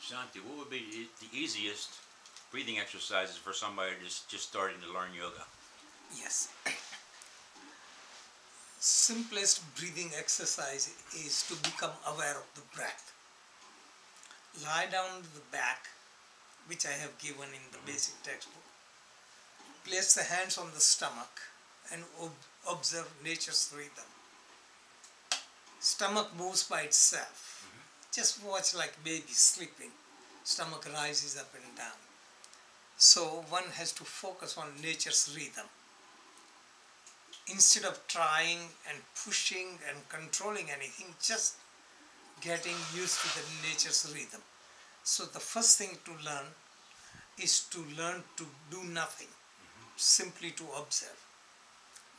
Santi, what would be the easiest breathing exercises for somebody just starting to learn yoga? Yes. Simplest breathing exercise is to become aware of the breath. Lie down on the back, which I have given in the basic textbook. Place the hands on the stomach and observe nature's rhythm. Stomach moves by itself. Just watch like baby sleeping. Stomach rises up and down. So one has to focus on nature's rhythm. Instead of trying and pushing and controlling anything, just getting used to the nature's rhythm. So the first thing to learn is to learn to do nothing, simply to observe.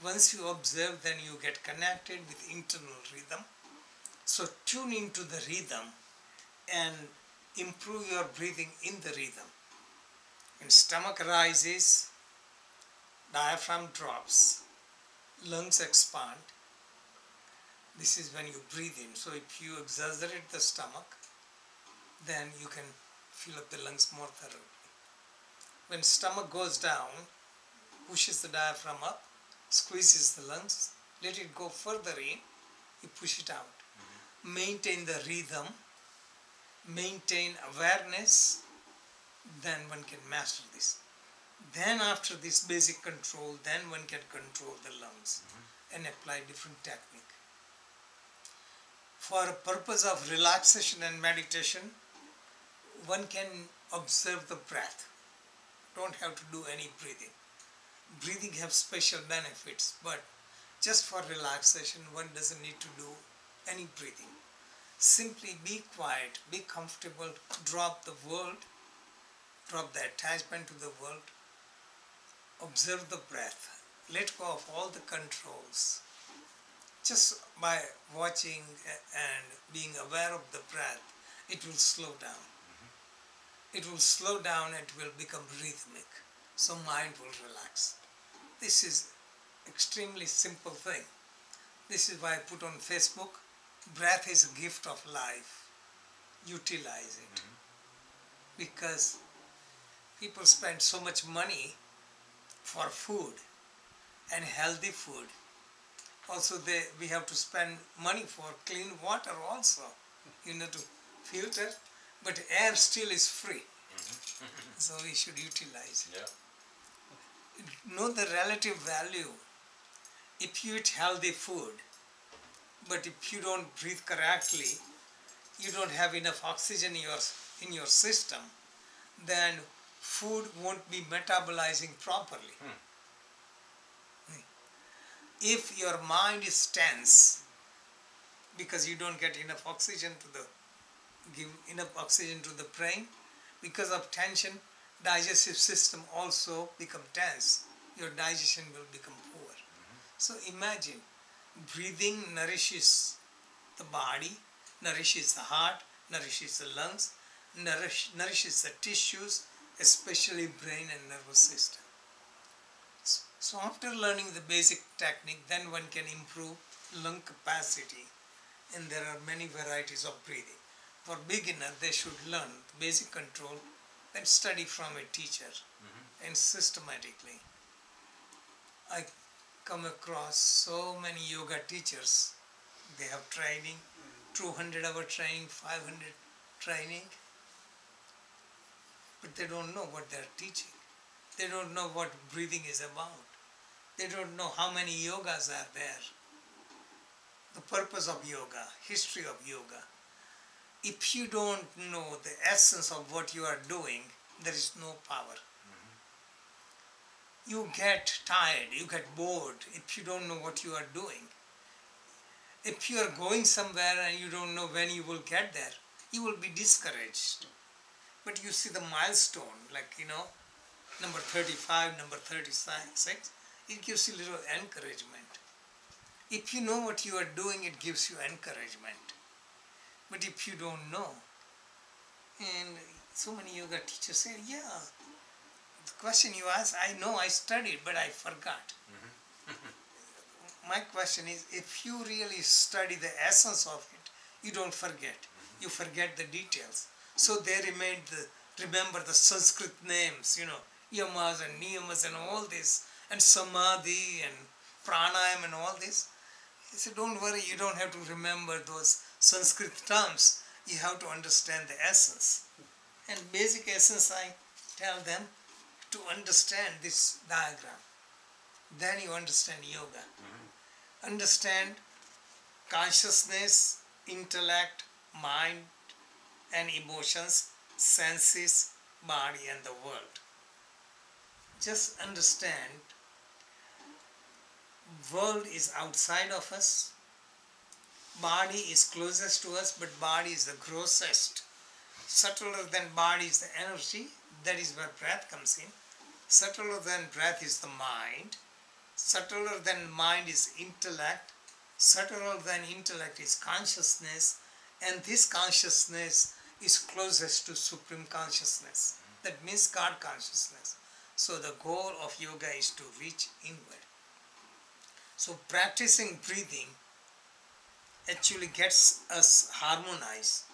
Once you observe, then you get connected with internal rhythm. So tune into the rhythm and improve your breathing in the rhythm. When stomach rises, diaphragm drops, lungs expand. This is when you breathe in. So if you exaggerate the stomach, then you can fill up the lungs more thoroughly. When stomach goes down, pushes the diaphragm up, squeezes the lungs, let it go further in, you push it out. Maintain the rhythm, maintain awareness, then one can master this. Then after this basic control, then one can control the lungs and apply different technique. For a purpose of relaxation and meditation, one can observe the breath. Don't have to do any breathing. Breathing has special benefits, but just for relaxation, one doesn't need to do any breathing. Simply be quiet, be comfortable, drop the world, drop the attachment to the world, observe the breath, let go of all the controls. Just by watching and being aware of the breath, it will slow down. It will slow down and it will become rhythmic, so mind will relax. This is extremely simple thing. This is why I put on Facebook, breath is a gift of life. Utilize it. Because people spend so much money for food and healthy food. Also we have to spend money for clean water also, to filter, but air still is free. So we should utilize it. Yeah. Know the relative value. If you eat healthy food, but if you don't breathe correctly, you don't have enough oxygen in your system, then food won't be metabolizing properly. If your mind is tense because you don't get enough oxygen give enough oxygen to the brain, because of tension, digestive system also become tense. Your digestion will become poor. So imagine, breathing nourishes the body, nourishes the heart, nourishes the lungs, nourishes the tissues, especially brain and nervous system. So after learning the basic technique, then one can improve lung capacity, and there are many varieties of breathing. For beginner, they should learn the basic control, then study from a teacher and systematically. I come across so many yoga teachers. They have training, 200-hour training, 500 training, but they don't know what they are teaching. They don't know what breathing is about. They don't know how many yogas are there. The purpose of yoga, history of yoga. If you don't know the essence of what you are doing, there is no power. You get tired, you get bored if you don't know what you are doing. If you are going somewhere and you don't know when you will get there, you will be discouraged. But you see the milestone, like, number 35, number 36, it gives you little encouragement. If you know what you are doing, it gives you encouragement. But if you don't know, and so many yoga teachers say, yeah, the question you asked, I know I studied, but I forgot. My question is, if you really study the essence of it, you don't forget. You forget the details. So they remember the Sanskrit names, yamas and niyamas and all this, and samadhi and pranayam and all this. He said, don't worry, you don't have to remember those Sanskrit terms. You have to understand the essence. And basic essence, I tell them to understand this diagram. Then you understand yoga. Understand consciousness, intellect, mind and emotions, senses, body and the world. Just understand world is outside of us, body is closest to us, but body is the grossest. Subtler than body is the energy, that is where breath comes in. Subtler than breath is the mind. Subtler than mind is intellect. Subtler than intellect is consciousness. And this consciousness is closest to supreme consciousness. That means God consciousness. So the goal of yoga is to reach inward. So practicing breathing actually gets us harmonized,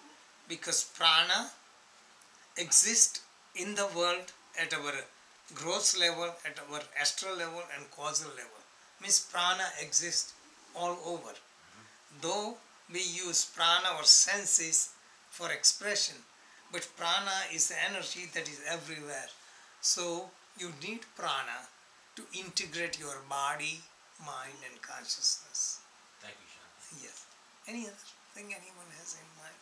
because prana exists in the world at our gross level, at our astral level and causal level. Means prana exists all over. Though we use prana or senses for expression, but prana is the energy that is everywhere. So you need prana to integrate your body, mind and consciousness. Thank you, Shanti. Yes. Any other thing anyone has in mind?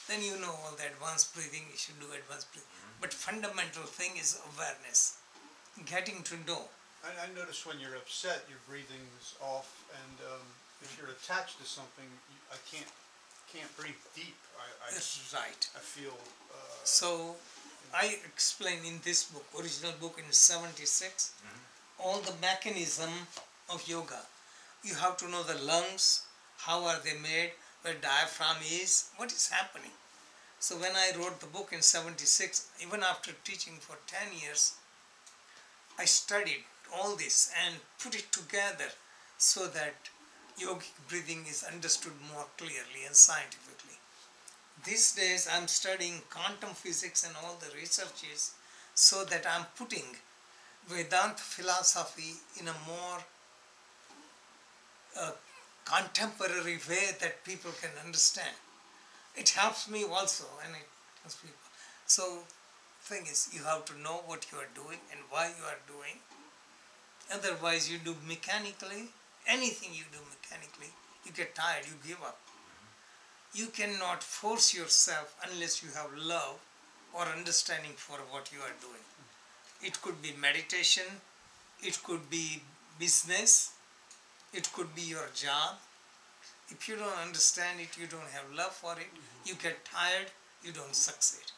Then you know all the advanced breathing, you should do advanced breathing. But fundamental thing is awareness, getting to know. I notice when you're upset, your breathing is off, and if you're attached to something, I can't breathe deep. That's right. I feel. So I explain in this book, original book in 76, all the mechanism of yoga. You have to know the lungs, how are they made, where diaphragm is, what is happening. So when I wrote the book in 76, even after teaching for 10 years, I studied all this and put it together so that yogic breathing is understood more clearly and scientifically. These days I'm studying quantum physics and all the researches so that I'm putting Vedanta philosophy in a more contemporary way that people can understand. It helps me also, and it helps people. So thing is, you have to know what you are doing and why you are doing. Otherwise you do mechanically, anything you do mechanically, you get tired, you give up. You cannot force yourself unless you have love or understanding for what you are doing. It could be meditation, it could be business, it could be your job. If you don't understand it, you don't have love for it, you get tired, you don't succeed.